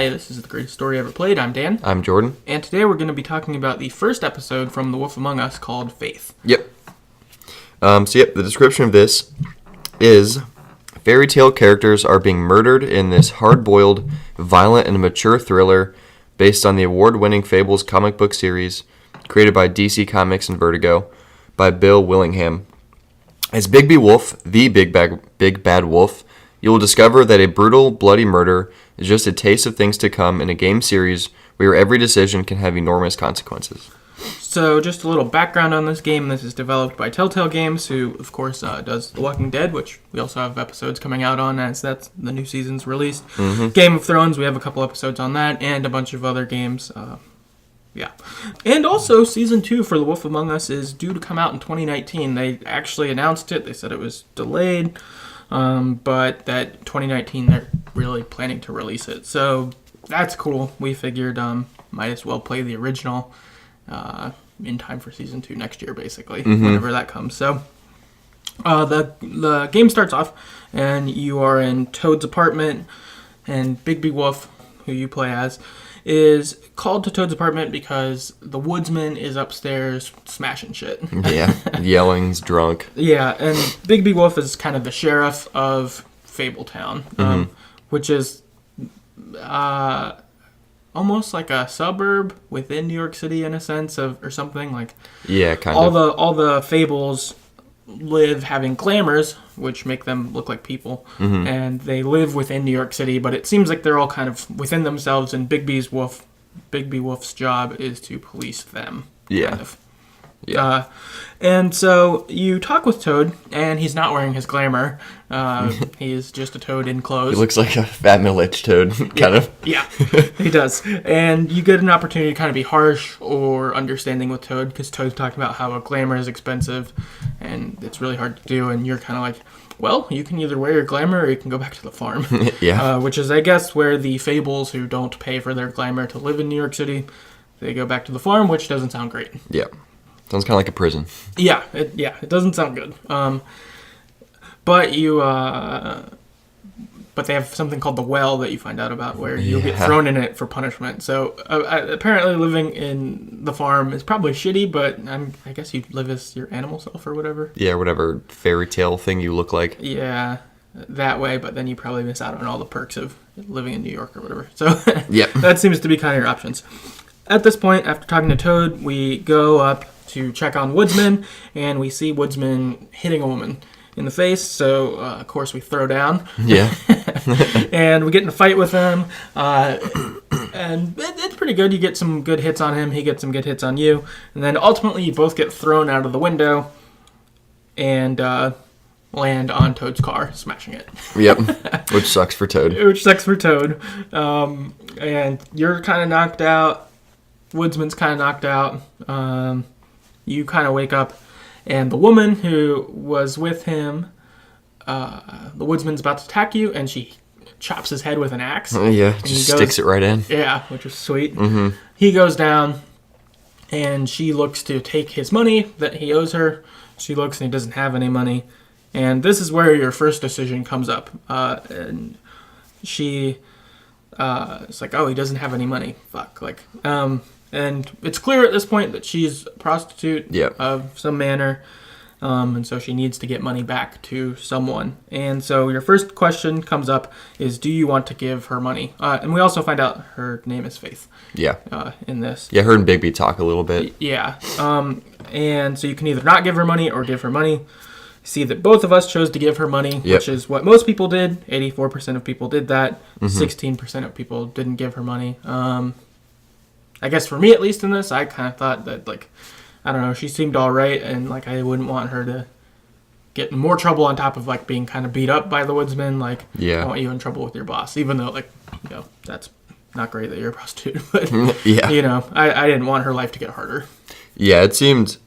Hi, this is The Greatest Story Ever Played. I'm Dan. I'm Jordan. And today we're going to be talking about the first episode from The Wolf Among Us called Faith. Yep. The description of this is fairy tale characters are being murdered in this hard-boiled, violent, and mature thriller based on the award-winning Fables comic book series created by DC Comics and Vertigo by Bill Willingham. As Bigby Wolf, the big bad wolf, you will discover that a brutal, bloody murder is just a taste of things to come in a game series where every decision can have enormous consequences. So, just a little background on this game. This is developed by Telltale Games, who, of course, does The Walking Dead, which we also have episodes coming out on as that's the new season's released. Mm-hmm. Game of Thrones, we have a couple episodes on that, and a bunch of other games. And also, Season 2 for The Wolf Among Us is due to come out in 2019. They actually announced it. They said it was delayed. But that 2019, they're really planning to release it. So that's cool. We figured might as well play the original in time for Season 2 next year, basically, whenever that comes. So the game starts off, and you are in Toad's apartment, and Bigby Wolf, who you play as, is called to Toad's apartment because the woodsman is upstairs smashing shit. Yeah, yelling's drunk. Yeah, and Bigby Wolf is kind of the sheriff of Fabletown, which is almost like a suburb within New York City in a sense or something like. Yeah, kind of. All the fables live having glamours, which make them look like people, and they live within New York City, but it seems like they're all kind of within themselves, and Bigby Wolf's job is to police them. Yeah. Kind of. Yeah. And so you talk with Toad, and he's not wearing his glamour. He is just a toad in clothes. He looks like a fat middle-aged toad, kind of. Yeah, he does. And you get an opportunity to kind of be harsh or understanding with Toad, because Toad's talking about how a glamour is expensive, and it's really hard to do, and you're kind of like, well, you can either wear your glamour or you can go back to the farm. Yeah. Which is, I guess, where the fables who don't pay for their glamour to live in New York City, they go back to the farm, which doesn't sound great. Yeah. Sounds kind of like a prison. Yeah, it doesn't sound good. But they have something called the well that you find out about where you'll get thrown in it for punishment. So apparently living in the farm is probably shitty, but I guess you live as your animal self or whatever. Yeah, whatever fairy tale thing you look like. Yeah, that way, but then you probably miss out on all the perks of living in New York or whatever. So yep. That seems to be kind of your options. At this point, after talking to Toad, we go up to check on Woodsman, and we see Woodsman hitting a woman in the face, so of course we throw down. Yeah. And we get in a fight with him, and it's pretty good. You get some good hits on him, he gets some good hits on you, and then ultimately you both get thrown out of the window and land on Toad's car, smashing it. Yep, which sucks for Toad. And you're kind of knocked out, Woodsman's kind of knocked out. You kind of wake up, and the woman who was with him, the woodsman's about to attack you, and she chops his head with an axe. Yeah, just sticks it right in. Yeah, which is sweet. Mm-hmm. He goes down, and she looks to take his money that he owes her. She looks, and he doesn't have any money. And this is where your first decision comes up. And she is like, oh, he doesn't have any money. Fuck. And it's clear at this point that she's a prostitute of some manner, and so she needs to get money back to someone. And so your first question comes up is, do you want to give her money? And we also find out her name is Faith. Yeah. In this. Yeah, her and Bigby talk a little bit. Yeah. And so you can either not give her money or give her money. See that both of us chose to give her money, which is what most people did. 84% of people did that. 16% of people didn't give her money. I guess for me, at least in this, I kind of thought that, I don't know, she seemed all right, and, I wouldn't want her to get in more trouble on top of, being kind of beat up by the woodsman. I want you in trouble with your boss, even though, that's not great that you're a prostitute. But, I didn't want her life to get harder. Yeah, it seemed,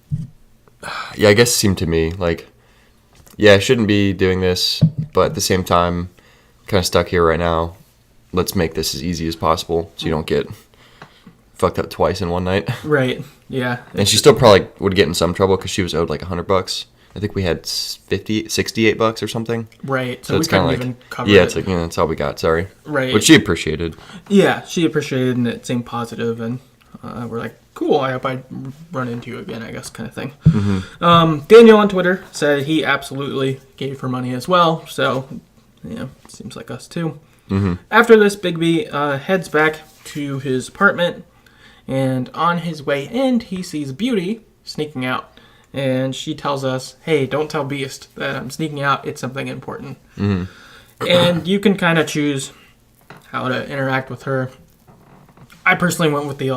I guess it seemed to me, I shouldn't be doing this, but at the same time, kind of stuck here right now. Let's make this as easy as possible so you don't get fucked up twice in one night. Right. Yeah. And she still probably would get in some trouble because she was owed $100. I think we had 68 bucks or something. Right. So we it's kind couldn't of even cover yeah, it. it's like, that's all we got. Sorry. Right. Which she appreciated. Yeah, she appreciated and it seemed positive, and we're like, cool, I hope I run into you again, I guess, kind of thing. Daniel on Twitter said he absolutely gave her money as well, so, seems like us too. After this, Bigby heads back to his apartment, and on his way in, he sees Beauty sneaking out. And she tells us, hey, don't tell Beast that I'm sneaking out. It's something important. And you can kind of choose how to interact with her. I personally went with the,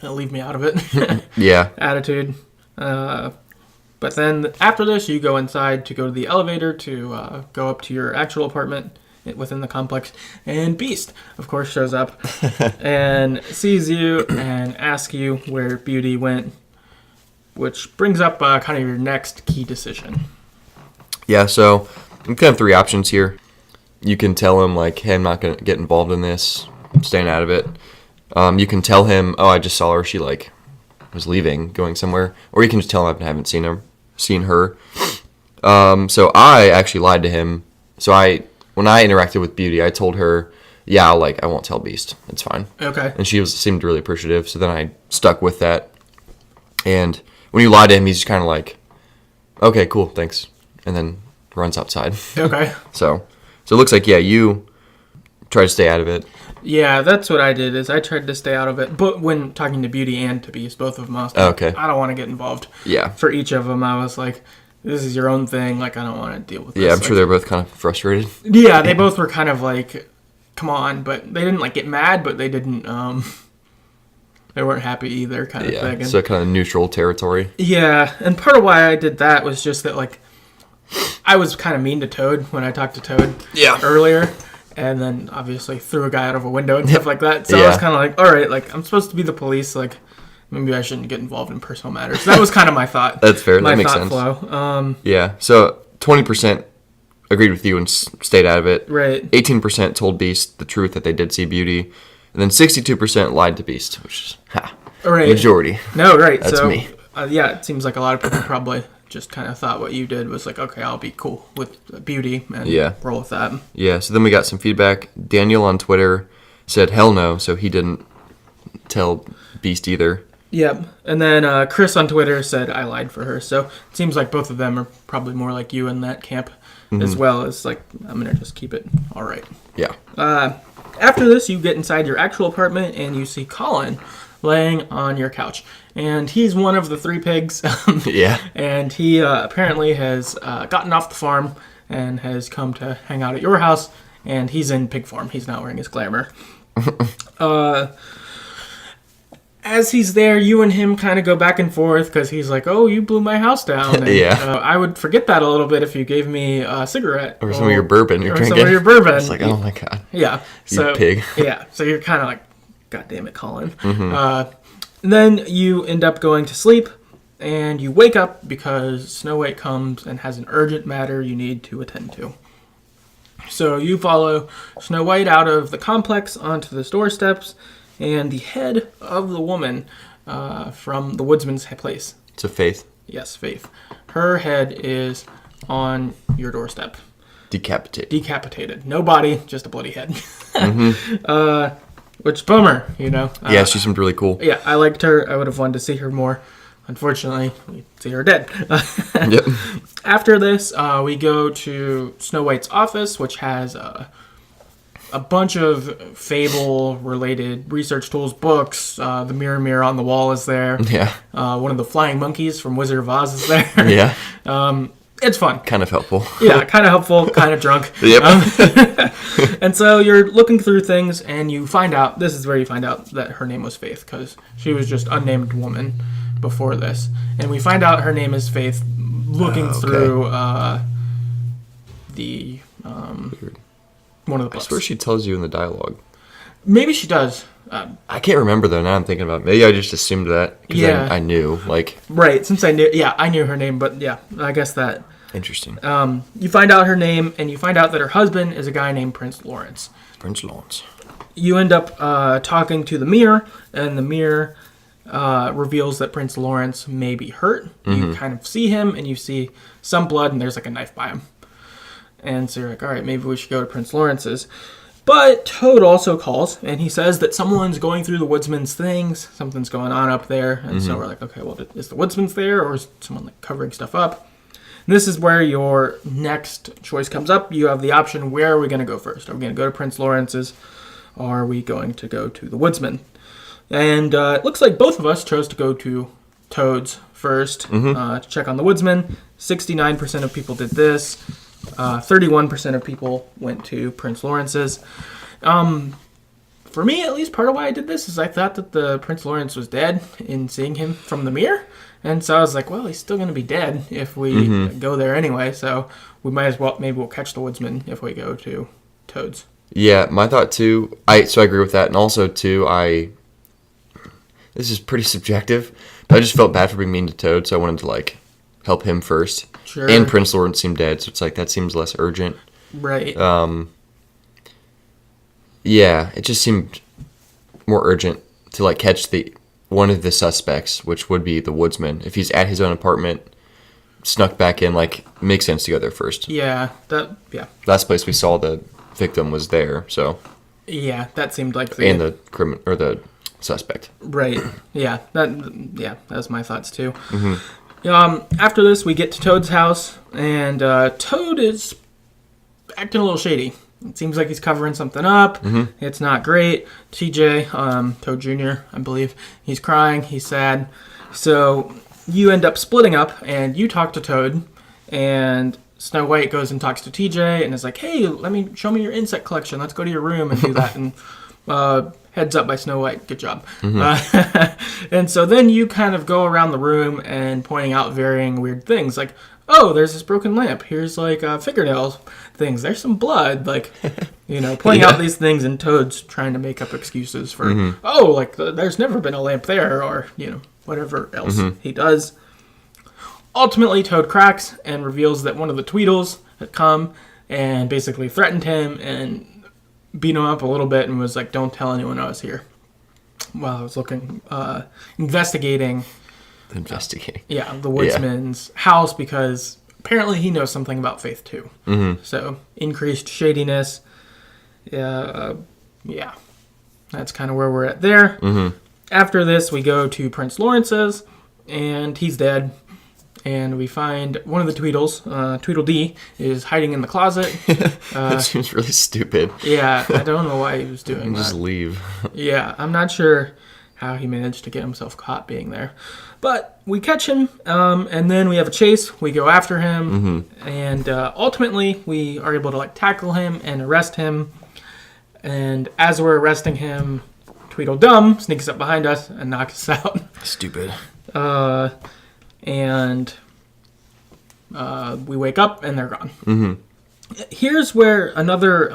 leave me out of it Yeah. attitude. But then after this, you go inside to go to the elevator to go up to your actual apartment within the complex. And Beast, of course, shows up and sees you and asks you where Beauty went. Which brings up kind of your next key decision. Yeah, so you can have 3 options here. You can tell him, hey, I'm not going to get involved in this. I'm staying out of it. You can tell him, oh, I just saw her. She, was leaving, going somewhere. Or you can just tell him I haven't seen her. So I actually lied to him. So when I interacted with Beauty, I told her, yeah, I won't tell Beast. It's fine. Okay. And she seemed really appreciative. So then I stuck with that. And when you lie to him, he's just kind of okay, cool, thanks. And then runs outside. Okay. So it looks like, yeah, you try to stay out of it. Yeah, that's what I did, is I tried to stay out of it. But when talking to Beauty and to Beast, both of them, I was like, okay. I don't want to get involved. Yeah. For each of them, I was like, this is your own thing. I don't want to deal with this. Yeah, I'm sure they're both kind of frustrated. Yeah, they both were kind of come on. But they didn't, get mad, but they didn't, they weren't happy either, kind of thing. So kind of neutral territory. Yeah, and part of why I did that was just that, I was kind of mean to Toad when I talked to Toad earlier, and then obviously threw a guy out of a window and stuff like that. So I was kind of all right, I'm supposed to be the police, maybe I shouldn't get involved in personal matters. That was kind of my thought. That's fair. My that makes thought sense. Flow. Yeah, so 20% agreed with you and stayed out of it. Right. 18% told Beast the truth that they did see Beauty. And then 62% lied to Beast, which is majority. No, right. That's so, me. It seems like a lot of people probably just kind of thought what you did was okay, I'll be cool with Beauty and roll with that. Yeah, so then we got some feedback. Daniel on Twitter said hell no, so he didn't tell Beast either. Yep. And then Chris on Twitter said I lied for her. So it seems like both of them are probably more like you in that camp, as well as I'm going to just keep it all right. Yeah. After this, you get inside your actual apartment and you see Colin laying on your couch. And he's one of the 3 pigs. Yeah. And he apparently has gotten off the farm and has come to hang out at your house. And he's in pig form. He's not wearing his glamour. As he's there, you and him kind of go back and forth because he's like, oh, you blew my house down. And, I would forget that a little bit if you gave me a cigarette. Or some of your bourbon you're drinking. Or some of your bourbon. It's oh my God. Yeah. You pig. Yeah. So you're kind of God damn it, Colin. Then you end up going to sleep and you wake up because Snow White comes and has an urgent matter you need to attend to. So you follow Snow White out of the complex onto the doorsteps. And the head of the woman from the woodsman's place. So Faith. Yes, Faith. Her head is on your doorstep. Decapitated. No body, just a bloody head. Which, bummer, Yeah, she seemed really cool. Yeah, I liked her. I would have wanted to see her more. Unfortunately, we see her dead. Yep. After this, we go to Snow White's office, which has a bunch of Fable-related research tools, books. The mirror on the wall is there. Yeah. One of the flying monkeys from Wizard of Oz is there. Yeah. It's fun. Kind of helpful. Yeah, kind of helpful, kind of drunk. Yep. And so you're looking through things, and you find out, this is where you find out that her name was Faith, because she was just unnamed woman before this. And we find out her name is Faith looking through the... one of the books. I swear she tells you in the dialogue. Maybe she does. I can't remember, though, now I'm thinking about it. Maybe I just assumed that, because I knew, Right, since I knew her name, but I guess that... Interesting. You find out her name, and you find out that her husband is a guy named Prince Lawrence. Prince Lawrence. You end up talking to the mirror, and the mirror reveals that Prince Lawrence may be hurt. You kind of see him, and you see some blood, and there's like a knife by him. And so you're like, all right, maybe we should go to Prince Lawrence's. But Toad also calls, and he says that someone's going through the woodsman's things. Something's going on up there. And so we're like, okay, well, is the woodsman's there, or is someone like covering stuff up? And this is where your next choice comes up. You have the option, where are we going to go first? Are we going to go to Prince Lawrence's, or are we going to go to the woodsman? And it looks like both of us chose to go to Toad's first to check on the woodsman. 69% of people did this. 31% of people went to Prince Lawrence's. For me, at least, part of why I did this is I thought that the Prince Lawrence was dead in seeing him from the mirror. And so I was like, well, he's still going to be dead if we go there anyway. So we might as well, maybe we'll catch the woodsman if we go to Toad's. Yeah, my thought too. So I agree with that. And also too, this is pretty subjective, but I just felt bad for being mean to Toad. So I wanted to like help him first. Sure. And Prince Lawrence seemed dead. So it's like, that seems less urgent. Right. Yeah, it just seemed more urgent to like catch one of the suspects, which would be the woodsman. If he's at his own apartment, snuck back in, like, makes sense to go there first. Yeah, Last place we saw the victim was there, so. Yeah, that seemed like and the suspect. Right. Yeah, that was my thoughts too. After this, we get to Toad's house, and Toad is acting a little shady. It seems like he's covering something up. It's not great. TJ, Toad Jr., I believe, he's crying. He's sad. So you end up splitting up, and you talk to Toad, and Snow White goes and talks to TJ, and is like, hey, show me your insect collection. Let's go to your room and do that. And heads up by Snow White. Good job. And so then you kind of go around the room and pointing out varying weird things, like, oh, there's this broken lamp. Here's like fingernails things. There's some blood. Like, pointing out these things, and Toad's trying to make up excuses for, there's never been a lamp there, or, whatever else he does. Ultimately, Toad cracks and reveals that one of the Tweedles had come and basically threatened him and beat him up a little bit and was like, don't tell anyone I was here. While I was investigating. The woodsman's house, because apparently he knows something about Faith too. So increased shadiness. That's kind of where we're at there. After this, we go to Prince Lawrence's, and he's dead. And we find one of the Tweedles, Tweedledee, is hiding in the closet. That seems really stupid. Yeah, I don't know why he was doing that. Just leave. Yeah, I'm not sure how he managed to get himself caught being there. But we catch him, and then we have a chase. We go after him, and ultimately we are able to tackle him and arrest him. And as we're arresting him, Tweedledum sneaks up behind us and knocks us out. Stupid. And we wake up and they're gone. Here's where another,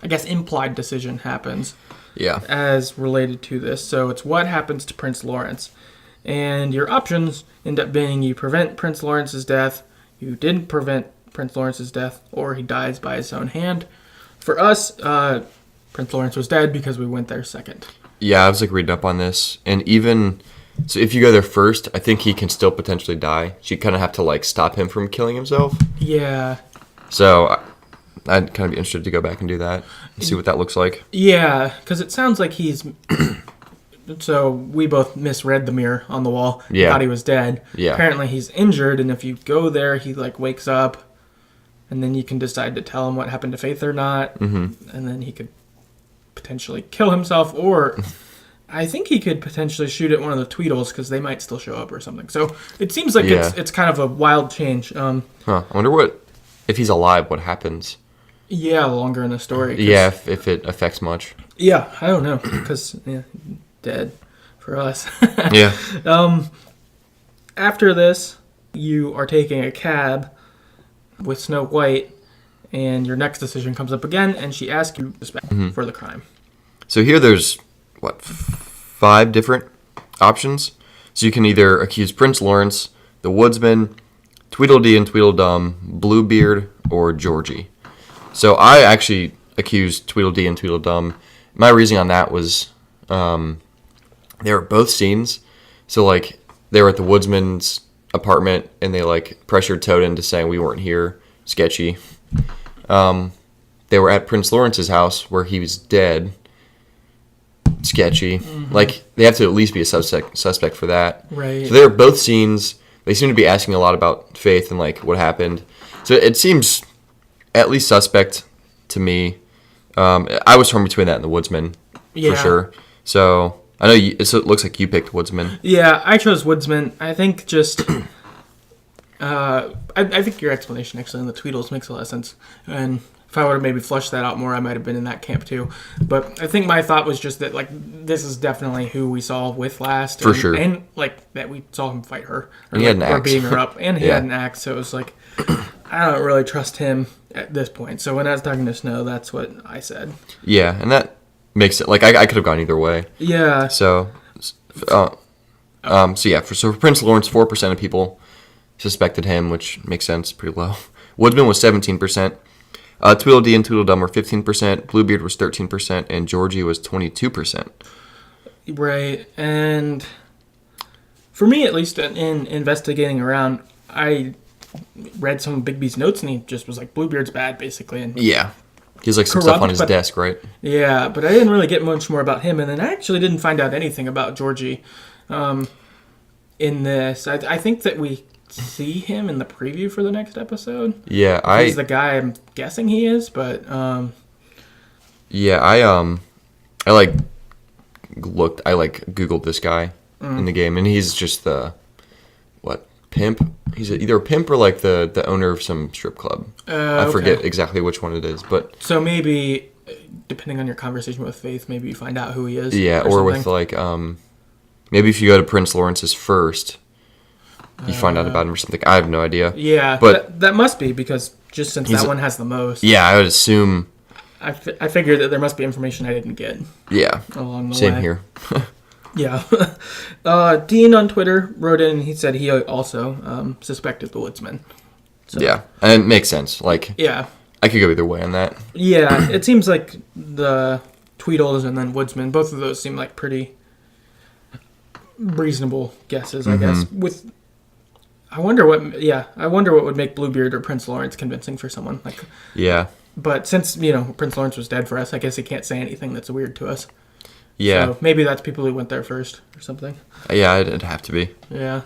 implied decision happens. Yeah. As related to this. So it's what happens to Prince Lawrence. And your options end up being you prevent Prince Lawrence's death, you didn't prevent Prince Lawrence's death, or he dies by his own hand. For us, Prince Lawrence was dead because we went there second. Yeah, I was reading up on this. And so if you go there first, I think he can still potentially die. So you kind of have to stop him from killing himself. Yeah. So I'd kind of be interested to go back and do that and see what that looks like. Yeah, because it sounds like he's... So we both misread the mirror on the wall. Yeah. Thought he was dead. Yeah. Apparently he's injured, and if you go there, he wakes up, and then you can decide to tell him what happened to Faith or not, and then he could potentially kill himself, or I think he could potentially shoot at one of the Tweedles because they might still show up or something. So it seems like it's kind of a wild change. I wonder if he's alive, what happens? Yeah, longer in the story. Yeah, if it affects much. Yeah, I don't know, because dead for us. Yeah. After this, you are taking a cab with Snow White, and your next decision comes up again, and she asks you for the crime. So here there's, 5 different options? So you can either accuse Prince Lawrence, the Woodsman, Tweedledee and Tweedledum, Bluebeard, or Georgie. So I actually accused Tweedledee and Tweedledum. My reasoning on that was they were both scenes. So, like, they were at the woodsman's apartment, and they, like, pressured Toad into saying we weren't here. Sketchy. They were at Prince Lawrence's house, where he was dead. Sketchy. Mm-hmm. Like, they have to at least be a suspect for that. Right. So they were both scenes. They seem to be asking a lot about Faith and, like, what happened. So it seems at least suspect to me. I was torn between that and the Woodsman, for sure. So I know it looks like you picked Woodsman. Yeah, I chose Woodsman. I think just... I think your explanation, actually, in the Tweedles makes a lot of sense. And if I would have maybe flushed that out more, I might have been in that camp, too. But I think my thought was just that, like, this is definitely who we saw with last. For sure. And, like, that we saw him fight her. Or, he had an axe. Or beating her up. And he had an axe, so it was like... I don't really trust him at this point. So when I was talking to Snow, that's what I said. Yeah, and that makes it... Like, I could have gone either way. Yeah. So for Prince Lawrence, 4% of people suspected him, which makes sense, pretty low. Woodsman was 17%. Tweedledee and Tweedledum were 15%. Bluebeard was 13%. And Georgie was 22%. Right. And for me, at least, in investigating around, I... read some of Bigby's notes, and he just was like, Bluebeard's bad, basically. And yeah. He has, like, some stuff on his desk, right? Yeah, but I didn't really get much more about him, and then I actually didn't find out anything about Georgie in this. I think that we see him in the preview for the next episode. Yeah, He's the guy I'm guessing he is, but... Yeah, I Googled this guy in the game, and he's just the... pimp. He's either a pimp or like the owner of some strip club. I forget exactly which one it is, but so maybe depending on your conversation with Faith, maybe you find out who he is. Yeah, or with like maybe if you go to Prince Lawrence's first, you find out about him or something. I have no idea. Yeah, but that must be because just since that one has the most. Yeah, I would assume. I figured that there must be information I didn't get. Yeah, along the way. Same here. Yeah. Dean on Twitter wrote in and he said he also suspected the Woodsman. So, yeah, and it makes sense. Like, yeah, I could go either way on that. Yeah, it seems like the Tweedles and then Woodsman, both of those seem like pretty reasonable guesses, I guess. I wonder what would make Bluebeard or Prince Lawrence convincing for someone. Like, yeah. But since, Prince Lawrence was dead for us, I guess he can't say anything that's weird to us. Yeah. So maybe that's people who went there first or something. Yeah, it'd have to be. Yeah.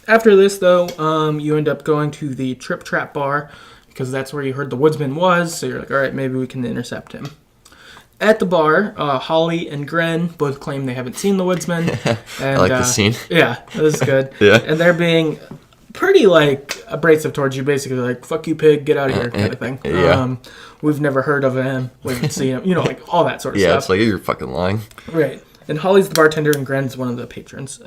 After this, though, you end up going to the Trip Trap Bar because that's where you heard the Woodsman was. So you're like, all right, maybe we can intercept him. At the bar, Holly and Gren both claim they haven't seen the Woodsman. And, I like this scene. Yeah, this is good. Yeah. And they're being pretty, abrasive towards you, basically like, fuck you, pig, get out of here, kind of thing. Yeah. We've never heard of him. We haven't seen him. All that sort of stuff. Yeah, it's like, you're fucking lying. Right. And Holly's the bartender and Gren's one of the patrons.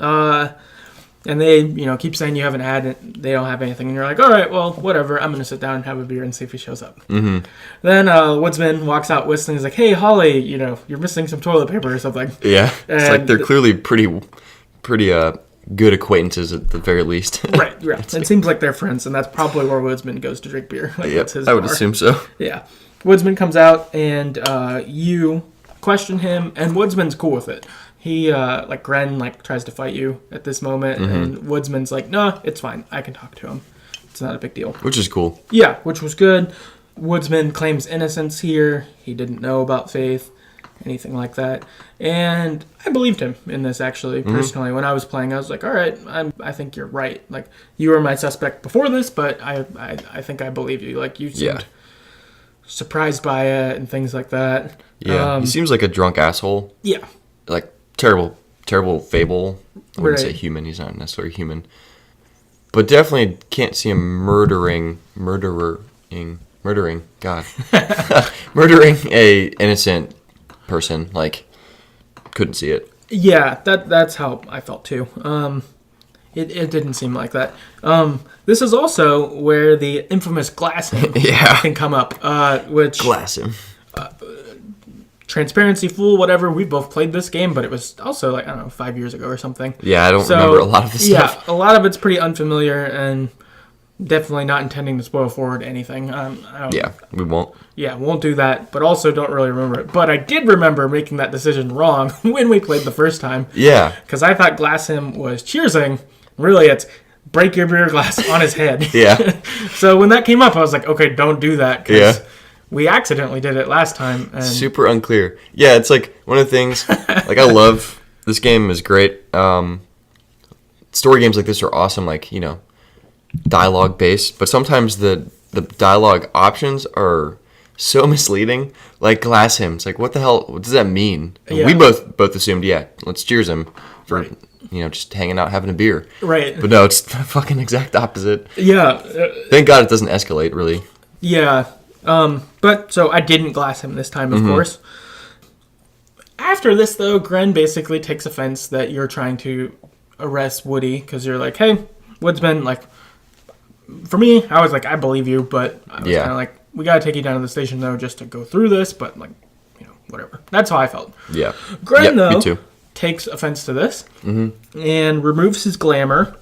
And they, keep saying you haven't had it. They don't have anything. And you're like, all right, well, whatever. I'm going to sit down and have a beer and see if he shows up. Mm-hmm. Then Woodsman walks out whistling. He's like, hey, Holly, you're missing some toilet paper or something. Yeah. It's like they're clearly pretty good acquaintances at the very least. Right. It seems like they're friends, and that's probably where Woodsman goes to drink beer. That's his I would assume so. Yeah. Woodsman comes out, and you question him, and Woodsman's cool with it. He, Gren, tries to fight you at this moment, and Woodsman's like, no, it's fine. I can talk to him. It's not a big deal. Which is cool. Yeah, which was good. Woodsman claims innocence here. He didn't know about Faith, anything like that. And I believed him in this, actually, personally. When I was playing, I was like, all right, I think you're right. Like, you were my suspect before this, but I think I believe you. Like, you seemed surprised by it and things like that. Yeah, he seems like a drunk asshole. Yeah. Like, terrible Fable. I wouldn't say human. He's not necessarily human. But definitely can't see him murdering God. Murdering a innocent person. Like, couldn't see it. Yeah, that's how I felt too. It didn't seem like that. This is also where the infamous glassing can come up. Which glassing. Transparency Fool, whatever. We both played this game, but it was also 5 years ago or something. Yeah, I don't remember a lot of this stuff. Yeah, a lot of it's pretty unfamiliar, and Definitely not intending to spoil forward anything. Yeah, we won't. Yeah, won't do that, but also don't really remember it. But I did remember making that decision wrong when we played the first time. Yeah. Because I thought glass him was cheersing. Really, it's break your beer glass on his head. Yeah. So when that came up, I was like, okay, don't do that. Because Yeah. we accidentally did it last time. And Super unclear. Yeah, it's like one of the things, like I love, this game is great. Story games like this are awesome, like, you know, dialogue based, but sometimes the dialogue options are so misleading. Like glass him, it's like, what the hell, what does that mean? Yeah. We both assumed, yeah, let's cheers him for, Right. you know, just hanging out having a beer. Right. But no, it's the fucking exact opposite. Yeah. Thank God it doesn't escalate, really. Yeah. But so I didn't glass him this time, of course. After this, though, Gren basically takes offense that you're trying to arrest Woody because you're like, hey, Woodsman, like, for me, I was like, I believe you, but I was kind of like, we got to take you down to the station, though, just to go through this, but, like, you know, whatever. That's how I felt. Yeah. Gren, though, me too. takes offense to this and removes his glamour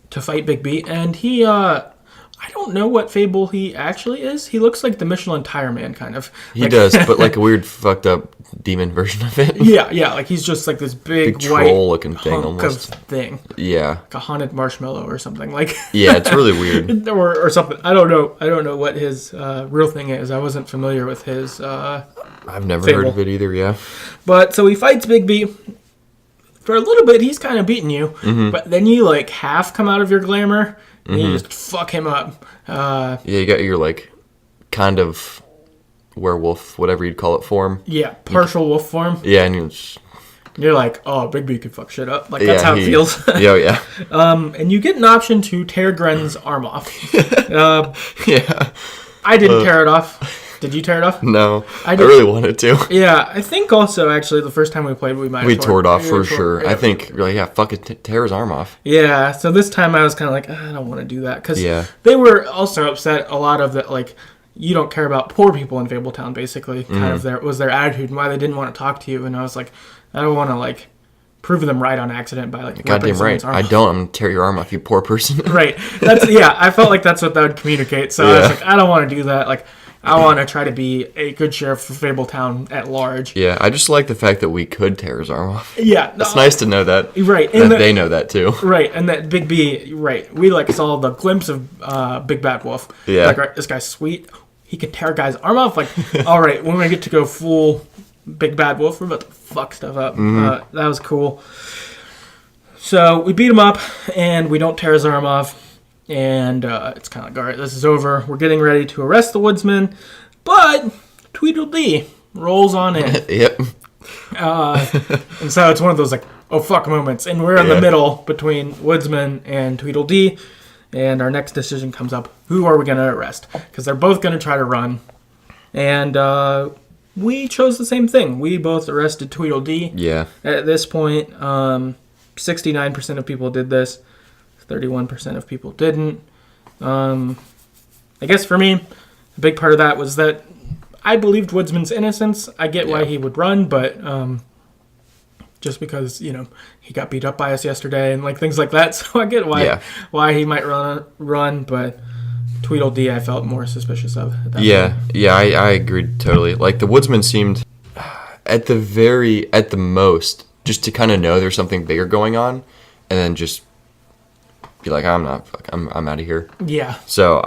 to fight Bigby, and he, I don't know what Fable he actually is. He looks like the Michelin Tire Man, kind of. He does, but like a weird fucked up demon version of it. Yeah, like he's just like this big white troll-looking thing, hunk almost. of thing. Yeah. Like a haunted marshmallow or something. Like Yeah, it's really weird. or something. I don't know what his real thing is. I wasn't familiar with his I've never Fable. heard of it either, yeah. But so he fights Bigby. For a little bit, he's kind of beating you, but then you like half come out of your glamour, and you just fuck him up. Yeah, you got your like kind of werewolf, whatever you'd call it, form. Yeah, partial wolf form. Yeah, and You're like, oh, Bigby could fuck shit up. Like that's how it feels. Yeah. And you get an option to tear Gren's arm off. Yeah. I didn't tear it off. Did you tear it off? No, I did- really wanted to. Yeah, I think also actually the first time we played, we might have We tore it off for tore- sure. yeah. I think, like, yeah, fuck it, tear his arm off. Yeah, so this time I was kind of like, I don't want to do that because Yeah. they were also upset. A lot of that, like, you don't care about poor people in Fabletown, basically. Kind of was their attitude and why they didn't want to talk to you. And I was like, I don't want to like prove them right on accident by like Goddamn right. I don't. I'm gonna tear your arm off, you poor person. Right. That's I felt like that's what that would communicate. So I was like, I don't want to do that. Like, I want to try to be a good sheriff for Fabletown at large. Yeah, I just like the fact that we could tear his arm off. Yeah, It's nice to know that. Right, And and that they know that too. Right, and that Big B, right. We like saw the glimpse of Big Bad Wolf. Yeah. Like, right, this guy's sweet. He can tear a guy's arm off. Like, all right, when we get to go full Big Bad Wolf, we're about to fuck stuff up. That was cool. So we beat him up, and we don't tear his arm off. And it's kind of like, all right, this is over. We're getting ready to arrest the woodsman. But Tweedledee rolls on in. Yep. And so it's one of those like, oh fuck moments. And we're in the middle between Woodsman and Tweedledee. And our next decision comes up. Who are we going to arrest? Because they're both going to try to run. And we chose the same thing. We both arrested Tweedledee. Yeah. At this point, 69% of people did this. 31% of people didn't. I guess for me, a big part of that was that I believed Woodsman's innocence. I get why he would run, but just because, you know, he got beat up by us yesterday and like things like that. So I get why he might run, but Tweedledee I felt more suspicious of. At that point. Yeah, I agreed totally. Like the woodsman seemed at the most just to kind of know there's something bigger going on, and then just be like, I'm out of here. Yeah. So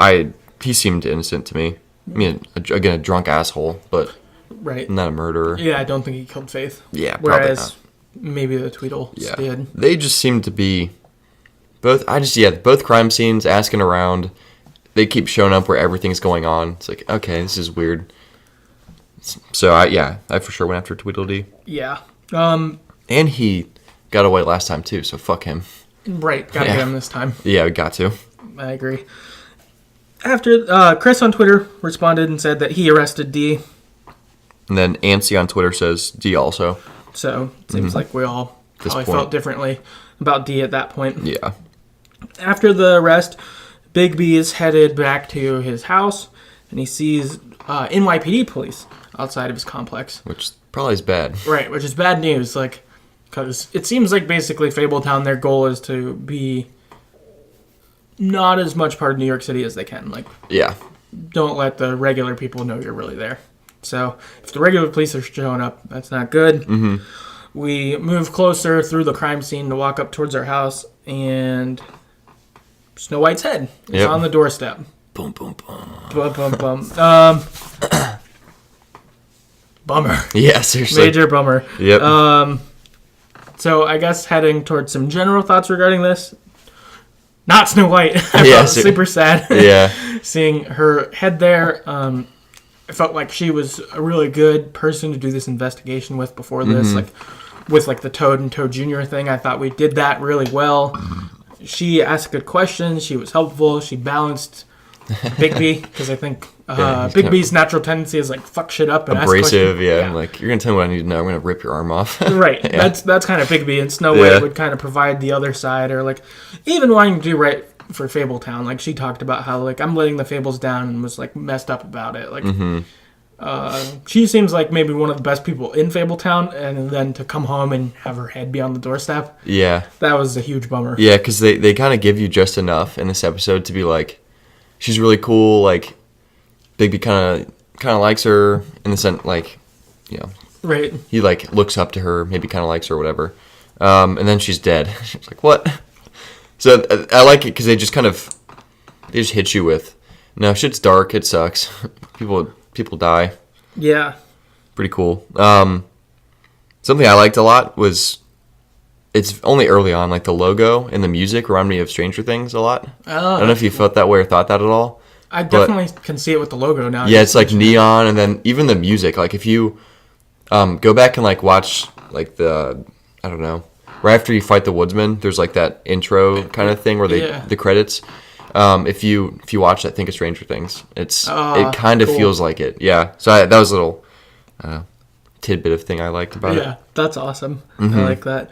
he seemed innocent to me. I mean, again, a drunk asshole, but not a murderer. Yeah, I don't think he killed Faith. Yeah, probably Whereas not. maybe the Tweedles did. They just seemed to be both crime scenes, asking around. They keep showing up where everything's going on. It's like, okay, this is weird. So I for sure went after Tweedledee. Yeah. And he got away last time too, so fuck him. Right, gotta get him this time. Yeah, we got to. I agree. After Chris on Twitter responded and said that he arrested D. And then Ansi on Twitter says D also. So it seems like we all probably point. felt differently about D at that point. Yeah. After the arrest, Bigby is headed back to his house, and he sees NYPD police outside of his complex. Which probably is bad. Right, which is bad news, like, because it seems like basically Fabletown, their goal is to be not as much part of New York City as they can. Like, Yeah. don't let the regular people know you're really there. So if the regular police are showing up, that's not good. Mm-hmm. We move closer through the crime scene to walk up towards our house, and Snow White's head is on the doorstep. Boom, boom, boom. Bum, bum, bum. Bummer. Yeah, seriously. Major bummer. Yep. So I guess heading towards some general thoughts regarding this. Not Snow White. I Yeah, felt super sad. Yeah. Seeing her head there. I felt like she was a really good person to do this investigation with before this. Like with like the Toad and Toad Jr. thing. I thought we did that really well. She asked good questions. She was helpful. She balanced Bigby, because I think Bigby's natural tendency is like fuck shit up and abrasive. ask Yeah. I'm like, you're gonna tell me what I need to know. I'm gonna rip your arm off. Right. Yeah. That's kind of Bigby, and Snow White would kind of provide the other side, or like even wanting to do right for Fabletown. Like she talked about how like I'm letting the Fables down and was like messed up about it. Like she seems like maybe one of the best people in Fabletown, and then to come home and have her head be on the doorstep. Yeah. That was a huge bummer. Yeah, because they kind of give you just enough in this episode to be like, she's really cool. Like, Bigby kind of likes her in the sense, like, you know, right. He like looks up to her, maybe kind of likes her or whatever. And then she's dead. She's like, what? So I like it because they just hit you with, no, shit's dark. It sucks. People die. Yeah. Pretty cool. Something I liked a lot was, it's only early on, like the logo and the music remind me of Stranger Things a lot. Oh, I don't know if you felt that way or thought that at all. I definitely can see it with the logo now. Yeah, it's like neon, and then even the music. Like if you go back and like watch like the, I don't know, right after you fight the woodsman, there's like that intro kind of thing where the credits. If you watch that, think of Stranger Things. It kind of feels like it. Yeah. So that was a little tidbit of thing I liked about it. Yeah, that's awesome. I like that.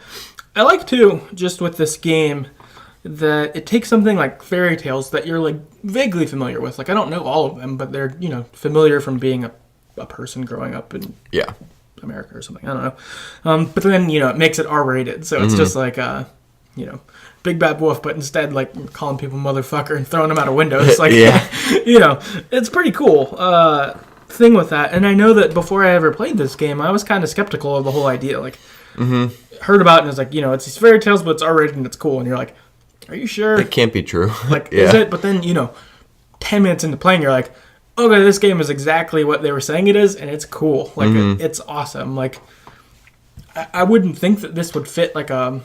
I like too, just with this game, that it takes something like fairy tales that you're like vaguely familiar with. Like I don't know all of them, but they're familiar from being a person growing up in America or something. I don't know. But then it makes it R-rated, so it's just like Big Bad Wolf, but instead like calling people motherfucker and throwing them out of windows. Like it's pretty cool thing with that. And I know that before I ever played this game, I was kind of skeptical of the whole idea. Like heard about it and it's like it's these fairy tales, but it's R-rated and it's cool. And you're like, are you sure? It can't be true. Like, is it? But then 10 minutes into playing, you're like, okay, this game is exactly what they were saying it is, and it's cool. Like, it's awesome. Like, I wouldn't think that this would fit, like, a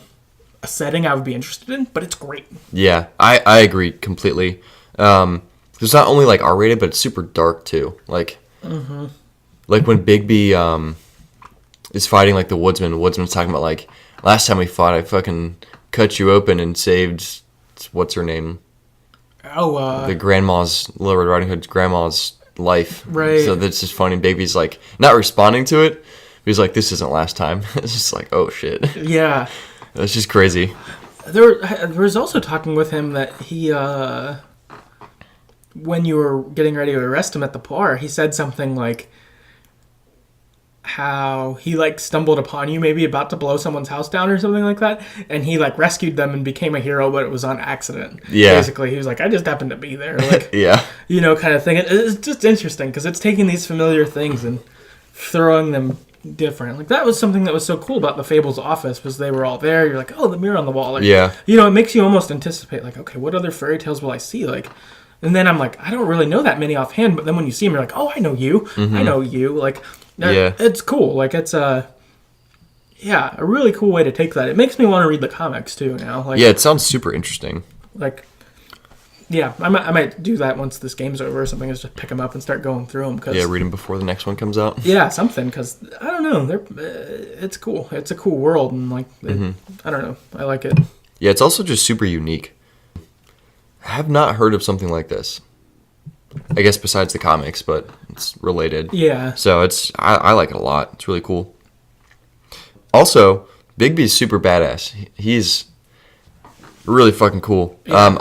setting I would be interested in, but it's great. Yeah, I agree completely. It's not only, like, R-rated, but it's super dark, too. Like, like when Bigby is fighting, like, the Woodsman's talking about, like, last time we fought, I fucking cut you open and saved, what's her name? The grandma's, Little Red Riding Hood's grandma's life. Right. So that's just funny. Baby's like, not responding to it. He's like, this isn't last time. It's just like, oh shit. Yeah. That's just crazy. There was also talking with him that he, when you were getting ready to arrest him at the bar, he said something like, how he like stumbled upon you maybe about to blow someone's house down or something like that, and he like rescued them and became a hero, but it was on accident. Yeah, basically he was like, I just happened to be there, like yeah, kind of thing. It's just interesting because it's taking these familiar things and throwing them different. Like that was something that was so cool about the Fables office, was they were all there. You're like, oh, the mirror on the wall. Like, it makes you almost anticipate like, okay, what other fairy tales will I see? Like, and then I'm like, I don't really know that many offhand, but then when you see them, you're like, oh, I know you. I know you. Like, it's cool. Like, it's a really cool way to take that. It makes me want to read the comics too now. Like, it sounds super interesting. Like, I might do that once this game's over or something, is just pick them up and start going through them. Cause, read them before the next one comes out. Yeah, something, because, I don't know, it's cool. It's a cool world, and, like, I don't know. I like it. Yeah, it's also just super unique. I have not heard of something like this. I guess besides the comics, but it's related. Yeah. So I like it a lot. It's really cool. Also, Bigby's super badass. He's really fucking cool. Yeah.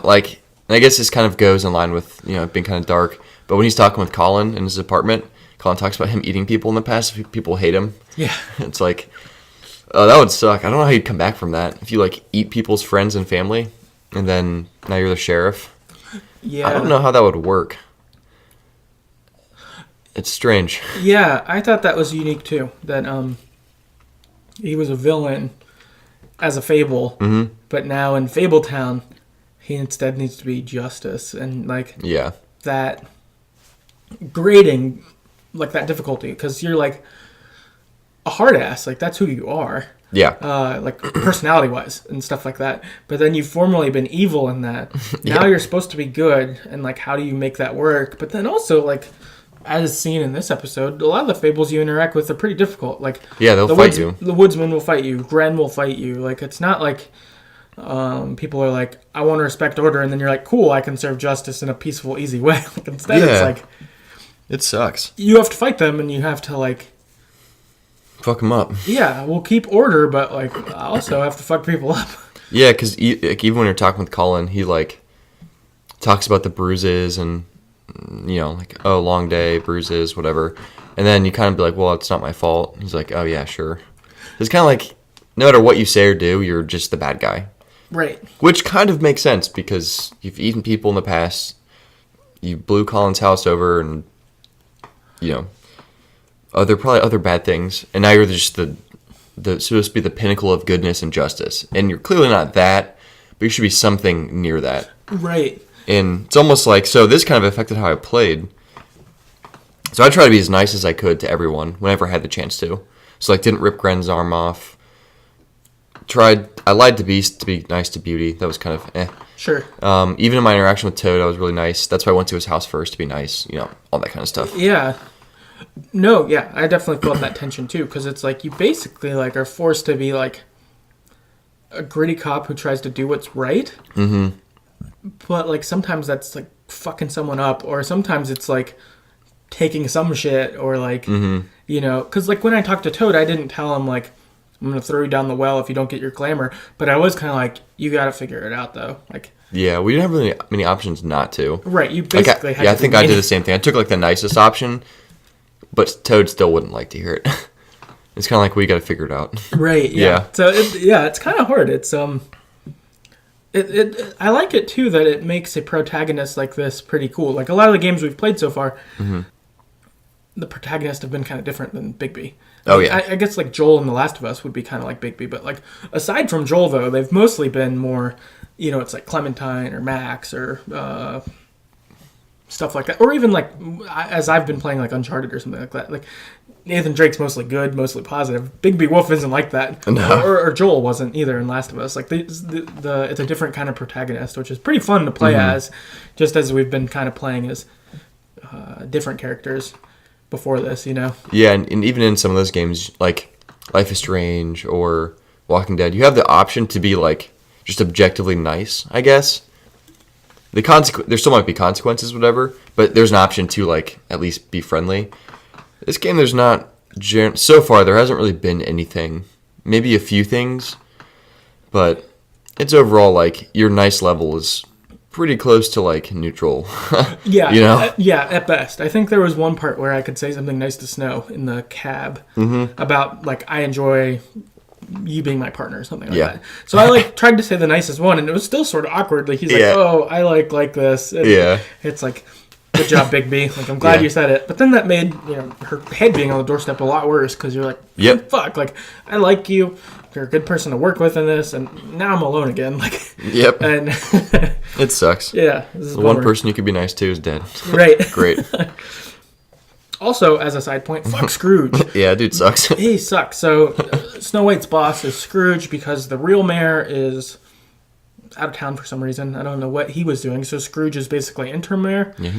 I guess this kind of goes in line with, being kind of dark. But when he's talking with Colin in his apartment, Colin talks about him eating people in the past. If people hate him. Yeah. It's like, oh, that would suck. I don't know how you'd come back from that. If you, eat people's friends and family, and then now you're the sheriff. Yeah. I don't know how that would work. It's strange. Yeah, I thought that was unique too. That he was a villain as a Fable, but now in Fabletown, he instead needs to be Justice, and like that grading, like that difficulty, because you're like a hard ass, like that's who you are. Yeah. Like personality wise and stuff like that. But then you've formerly been evil in that. Now you're supposed to be good, and like how do you make that work? But then also like, as seen in this episode, a lot of the fables you interact with are pretty difficult. Like they'll fight you. The woodsman will fight you. Gren will fight you. Like it's not like people are like, I want to respect order, and then you're like, cool, I can serve justice in a peaceful, easy way. Like instead, it's like it sucks. You have to fight them, and you have to like fuck them up. Yeah, we'll keep order, but like I also have to fuck people up. Yeah, because even when you're talking with Colin, he like talks about the bruises and like, oh, long day, bruises, whatever, and then you kind of be like, well, it's not my fault. He's like, oh yeah, sure. It's kind of like no matter what you say or do, you're just the bad guy. Right. Which kind of makes sense because you've eaten people in the past. You blew Colin's house over, and there are probably other bad things, and now you're just the supposed to be the pinnacle of goodness and justice, and you're clearly not that, but you should be something near that. Right. And it's almost like, so this kind of affected how I played. So I tried to be as nice as I could to everyone whenever I had the chance to. So like, didn't rip Gren's arm off. I lied to Beast to be nice to Beauty. That was kind of eh. Sure. Even in my interaction with Toad, I was really nice. That's why I went to his house first to be nice. All that kind of stuff. Yeah. No, yeah, I definitely felt that tension too, because it's like you basically like are forced to be like a gritty cop who tries to do what's right. Mm-hmm. But like sometimes that's like fucking someone up, or sometimes it's like taking some shit, or like because like when I talked to Toad, I didn't tell him like I'm gonna throw you down the well if you don't get your glamour, but I was kind of like, you gotta figure it out though, like. Yeah, we didn't have really many options not to. Right, you basically had to. I think I did the same thing. I took like the nicest option. But Toad still wouldn't like to hear it. It's kind of like, we got to figure it out. Right. Yeah. So it's kind of hard. It's I like it too that it makes a protagonist like this pretty cool. Like a lot of the games we've played so far, the protagonists have been kind of different than Bigby. Oh yeah. I guess like Joel in The Last of Us would be kind of like Bigby, but like aside from Joel though, they've mostly been more, it's like Clementine or Max or. Stuff like that, or even like as I've been playing like Uncharted or something like that. Like Nathan Drake's mostly good, mostly positive. Bigby Wolf isn't like that, or Joel wasn't either in Last of Us. Like it's a different kind of protagonist, which is pretty fun to play as, just as we've been kind of playing as different characters before this, Yeah, and even in some of those games, like Life is Strange or Walking Dead, you have the option to be like just objectively nice, I guess. There still might be consequences, whatever, but there's an option to like at least be friendly. This game, there's not so far. There hasn't really been anything. Maybe a few things, but it's overall like your nice level is pretty close to like neutral. Yeah, yeah, at best. I think there was one part where I could say something nice to Snow in the cab about like I enjoy you being my partner or something like that. So I like tried to say the nicest one, and it was still sort of awkward. Like he's like, oh, I like this. And it's like, good job, Bigby. Like I'm glad you said it. But then that made her head being on the doorstep a lot worse, because you're like, fuck. Like I like you. You're a good person to work with in this, and now I'm alone again. Like and it sucks. Yeah, the one person you could be nice to is dead. Right. Great. Also, as a side point, fuck Scrooge. Yeah, dude sucks. He sucks. So, Snow White's boss is Scrooge because the real mayor is out of town for some reason. I don't know what he was doing. So, Scrooge is basically interim mayor. Yeah,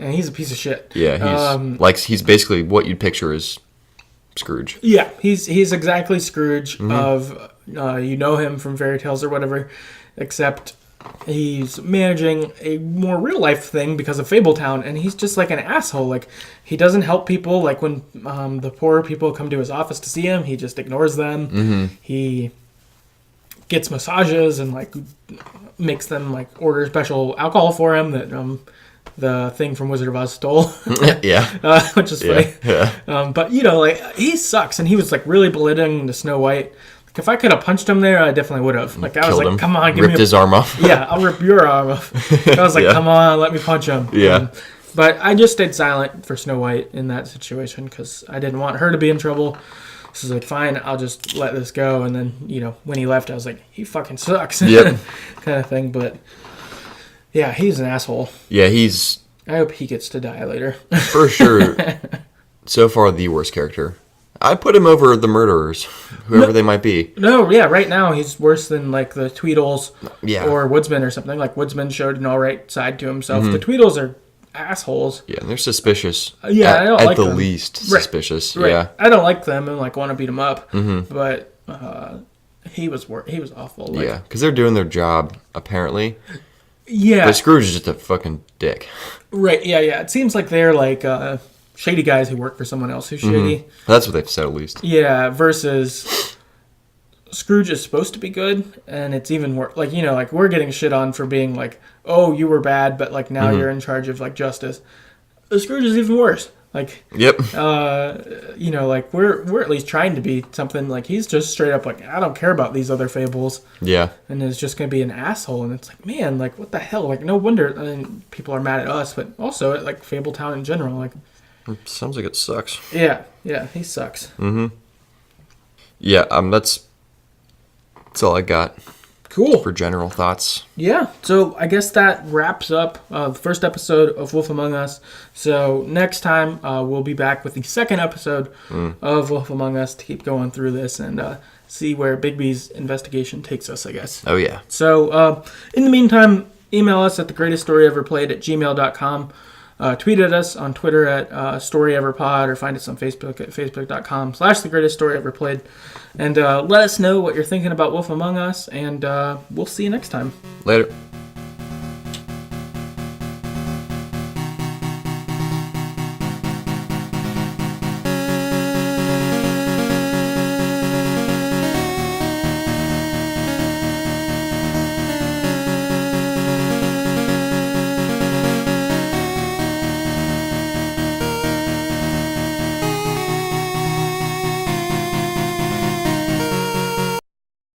he's a piece of shit. Yeah, he's basically what you'd picture as Scrooge. Yeah, he's exactly Scrooge of him from fairy tales or whatever, except he's managing a more real life thing because of Fabletown, and he's just like an asshole. Like he doesn't help people. Like when the poor people come to his office to see him, he just ignores them. He gets massages and like makes them like order special alcohol for him that the thing from Wizard of Oz stole. Which is funny. But like he sucks, and he was like really belittling to Snow White. if I could have punched him there, I definitely would have. Like, I was like, come on, give me ripped his arm off. Yeah, I'll rip your arm off. I was like, come on, let me punch him. Yeah. But I just stayed silent for Snow White in that situation because I didn't want her to be in trouble. So I was like, fine, I'll just let this go. And then, when he left, I was like, he fucking sucks. Yep. Kind of thing. But, yeah, he's an asshole. Yeah, I hope he gets to die later. for sure, so far, the worst character. I put him over the murderers, whoever they might be. No, yeah, right now he's worse than, like, the Tweedles or Woodsman or something. Like, Woodsman showed an all right side to himself. The Tweedles are assholes. Yeah, and they're suspicious. Yeah, I don't like them. At the least, suspicious. Right. Yeah, I don't like them and, like, want to beat them up. But he was awful. Like, yeah, because they're doing their job, apparently. Yeah. But Scrooge is just a fucking dick. Right, yeah. It seems like they're, like, shady guys who work for someone else who's shady. That's what they've said, at least. Yeah, versus Scrooge is supposed to be good, and it's even worse. Like, like, we're getting shit on for being like, oh, you were bad, but, like, now you're in charge of, like, justice. Scrooge is even worse. Like, yep. Like, we're at least trying to be something. Like, he's just straight up like, I don't care about these other fables. Yeah. And is just going to be an asshole. And it's like, man, like, what the hell? Like, no wonder people are mad at us, but also at, like, Fabletown in general. Like, sounds like it sucks. Yeah, he sucks. Yeah, that's all I got. Cool. For general thoughts. Yeah, so I guess that wraps up the first episode of Wolf Among Us. So next time we'll be back with the second episode of Wolf Among Us to keep going through this and see where Bigby's investigation takes us, I guess. Oh, yeah. So in the meantime, email us at TheGreatestStoryEverPlayed@gmail.com. Tweet at us on Twitter at StoryEverPod or find us on Facebook at Facebook.com/TheGreatestStoryEverPlayed. And let us know what you're thinking about Wolf Among Us, and we'll see you next time. Later.